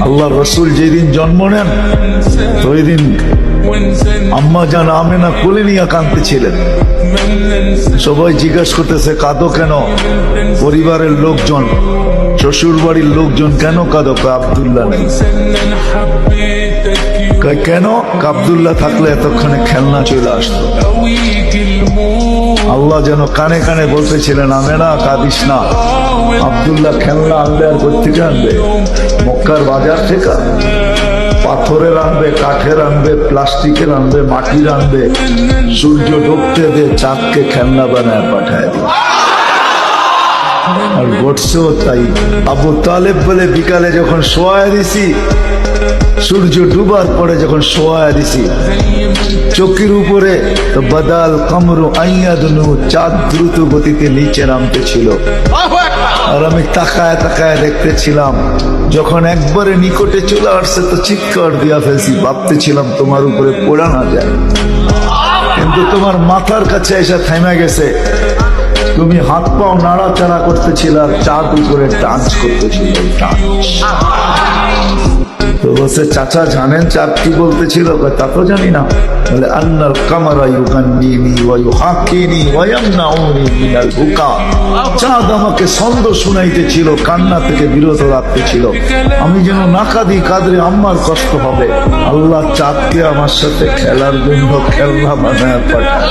আল্লাহ রসুল যেদিন জন্ম নেন ওই দিন আম্মা জান আমেনা কোলে নিয়ে কাঁদতেছিলেন। সবাই জিজ্ঞাসা করতেছে কাঁদো কেন? পরিবারের লোকজন, শ্বশুর বাড়ির লোকজন কেন কাঁদো? আব্দুল্লাহ নেই। কেন? আব্দুল্লাহ থাকলে এতক্ষণে খেলনা চলে আসতো। আল্লাহ যেন কানে কানে বলতেছিলেন আমেনা কাঁদিস না, আব্দুল্লাহ খেলনা আনবে। আর কোথেকে আনবে? মক্কার বাজার থেকে। পাথরের আনবে, কাঠের আনবে, প্লাস্টিকের আনবে, মাটির আনবে। সূর্য ডুবতে দে, চাঁদকে খেলনা বানায় পাঠায় দিবে। আর ঘটছেও তাই। আবু তালেব বলে বিকালে যখন শোয়া দিছি, সূর্য ডুবার পরে যখন শোয়া দিছি, চোখের উপরে তো বাদাল কামরু আইয়াদনু, চাঁদ দ্রুত গতিতে নিচে নামতে ছিল। আর আমি তাকায় তাকায় দেখতেছিলাম। যখন একবারে নিকটে চলে আসছে তো চিৎকার দিয়া ফেলছি, ভাবতেছিলাম তোমার উপরে পড়া না যায়, কিন্তু তোমার মাথার কাছে এসে থেমে গেছে। তুমি হাত পাও নাড়াচাড়া করতেছিল আর চাঁদ উপরে ডান্স করতেছিল। তো বলছে চাচা জানেন চাঁদ কি বলতেছিল? তা তো জানি না। বলে আন্নাল কামারা ইউগান্নিনি ওয়া ইউহাক্কিনি ওয়া ইয়ামনাউনি মিনাল বুকা। চাঁদ আমাকে ছন্দ শুনাইতেছিল, কান্না থেকে বিরত রাখতেছিল। আমি যেন না কাঁদি, কাঁদলে আম্মার কষ্ট হবে। আল্লাহ চাঁদকে আমার সাথে খেলার জন্য খেলনা বানায় পাঠায়।